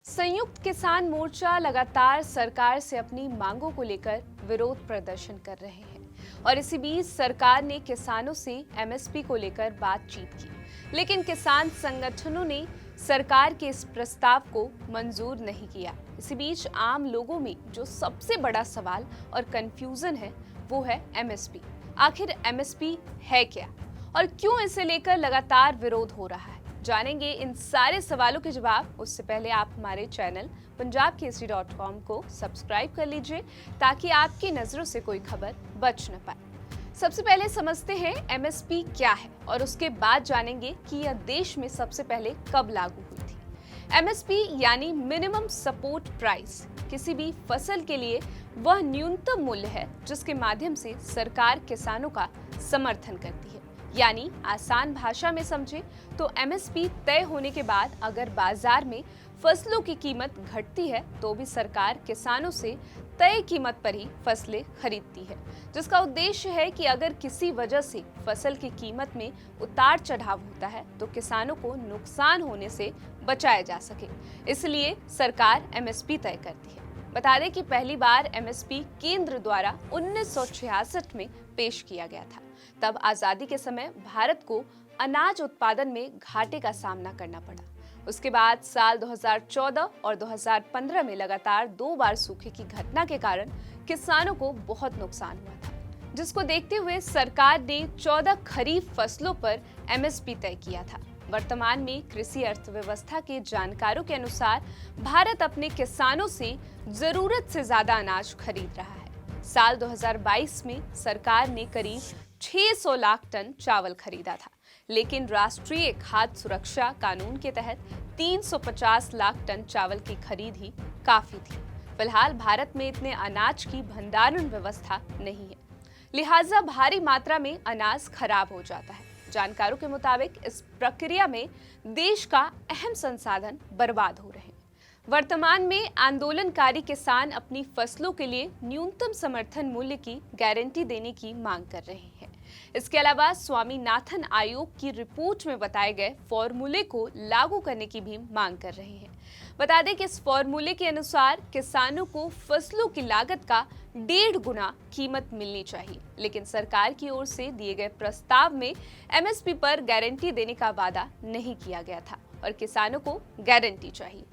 संयुक्त किसान मोर्चा लगातार सरकार से अपनी मांगों को लेकर विरोध प्रदर्शन कर रहे हैं और इसी बीच सरकार ने किसानों से एमएसपी को लेकर बातचीत की, लेकिन किसान संगठनों ने सरकार के इस प्रस्ताव को मंजूर नहीं किया। इसी बीच आम लोगों में जो सबसे बड़ा सवाल और कंफ्यूजन है वो है एमएसपी। आखिर एमएसपी है क्या और क्यों इसे लेकर लगातार विरोध हो रहा है? जानेंगे इन सारे सवालों के जवाब। उससे पहले आप हमारे चैनल punjabkesari.com को सब्सक्राइब कर लीजिए ताकि आपकी नजरों से कोई खबर बच न पाए। सबसे पहले समझते हैं एमएसपी क्या है और उसके बाद जानेंगे कि यह देश में सबसे पहले कब लागू हुई थी। एमएसपी यानी मिनिमम सपोर्ट प्राइस किसी भी फसल के लिए वह न्यूनतम मूल्य है जिसके माध्यम से सरकार किसानों का समर्थन करती है। यानी आसान भाषा में समझे तो एमएसपी तय होने के बाद अगर बाजार में फसलों की कीमत घटती है तो भी सरकार किसानों से तय कीमत पर ही फसलें खरीदती है, जिसका उद्देश्य है कि अगर किसी वजह से फसल की कीमत में उतार चढ़ाव होता है तो किसानों को नुकसान होने से बचाया जा सके। इसलिए सरकार एमएसपी तय करती है। बता दें कि पहली बार एमएसपी केंद्र द्वारा 1966 में पेश किया गया था। तब आजादी के समय भारत को अनाज उत्पादन में घाटे का सामना करना पड़ा। उसके बाद साल 2014 और 2015 में लगातार 2 बार सूखे की घटना के कारण किसानों को बहुत नुकसान हुआ था, जिसको देखते हुए सरकार ने 14 खरीफ फसलों पर एमएसपी तय किया था। वर्तमान में कृषि अर्थव्यवस्था के जानकारों के अनुसार भारत अपने किसानों से जरूरत से ज्यादा अनाज खरीद रहा है। साल 2022 में सरकार ने करीब 600 लाख टन चावल खरीदा था, लेकिन राष्ट्रीय खाद्य सुरक्षा कानून के तहत 350 लाख टन चावल की खरीद ही काफी थी। फिलहाल भारत में इतने अनाज की भंडारण व्यवस्था नहीं है, लिहाजा भारी मात्रा में अनाज खराब हो जाता है। जानकारों के मुताबिक इस प्रक्रिया में देश का अहम संसाधन बर्बाद हो रहे हैं। वर्तमान में आंदोलनकारी किसान अपनी फसलों के लिए न्यूनतम समर्थन मूल्य की गारंटी देने की मांग कर रहे हैं। इसके अलावा स्वामीनाथन आयोग की रिपोर्ट में बताए गए फॉर्मूले को लागू करने की भी मांग कर रहे हैं। बता दें कि इस फॉर्मूले के अनुसार किसानों को फसलों की लागत का 1.5 गुना कीमत मिलनी चाहिए, लेकिन सरकार की ओर से दिए गए प्रस्ताव में एमएसपी पर गारंटी देने का वादा नहीं किया गया था और किसानों को गारंटी चाहिए।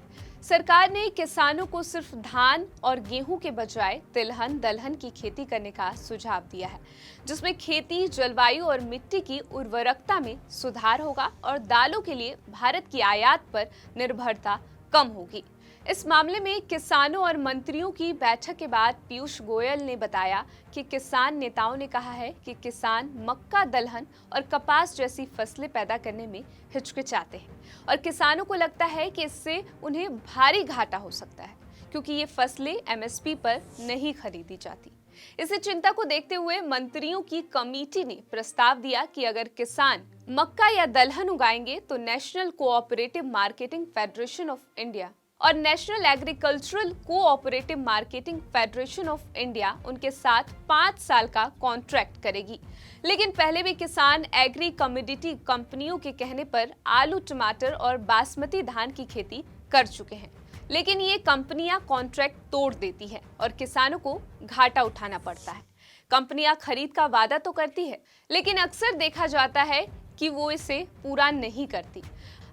सरकार ने किसानों को सिर्फ धान और गेहूं के बजाय तिलहन दलहन की खेती करने का सुझाव दिया है, जिसमें खेती, जलवायु और मिट्टी की उर्वरकता में सुधार होगा और दालों के लिए भारत की आयात पर निर्भरता कम होगी। इस मामले में किसानों और मंत्रियों की बैठक के बाद पीयूष गोयल ने बताया कि किसान नेताओं ने कहा है कि किसान मक्का, दलहन और कपास जैसी फसलें पैदा करने में हिचकिचाते हैं और किसानों को लगता है कि इससे उन्हें भारी घाटा हो सकता है, क्योंकि ये फसलें एमएसपी पर नहीं खरीदी जाती। इसी चिंता को देखते हुए मंत्रियों की कमेटी ने प्रस्ताव दिया कि अगर किसान मक्का या दलहन उगाएंगे तो national cooperative marketing federation of India और national agricultural cooperative marketing federation of India उनके साथ 5 साल का कॉन्ट्रैक्ट करेगी। लेकिन पहले भी किसान एग्री कमोडिटी कंपनियों के कहने पर आलू, टमाटर और बासमती धान की खेती कर चुके हैं, लेकिन ये कंपनियां कॉन्ट्रैक्ट तोड़ देती है और किसानों को घाटा उठाना पड़ता है। कंपनियां खरीद का वादा तो करती है, लेकिन अक्सर देखा जाता है कि वो इसे पूरा नहीं करती।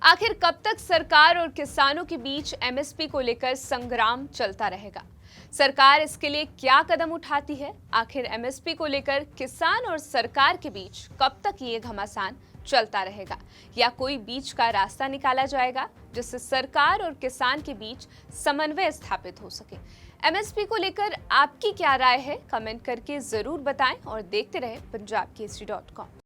आखिर कब तक सरकार और किसानों के बीच एमएसपी को लेकर संग्राम चलता रहेगा? सरकार इसके लिए क्या कदम उठाती है? आखिर एमएसपी को लेकर किसान और सरकार के बीच कब तक ये घमासान चलता रहेगा, या कोई बीच का रास्ता निकाला जाएगा जिससे सरकार और किसान के बीच समन्वय स्थापित हो सके? एमएसपी को लेकर आपकी क्या राय है? कमेंट करके जरूर बताएं और देखते रहें punjabkesari.com।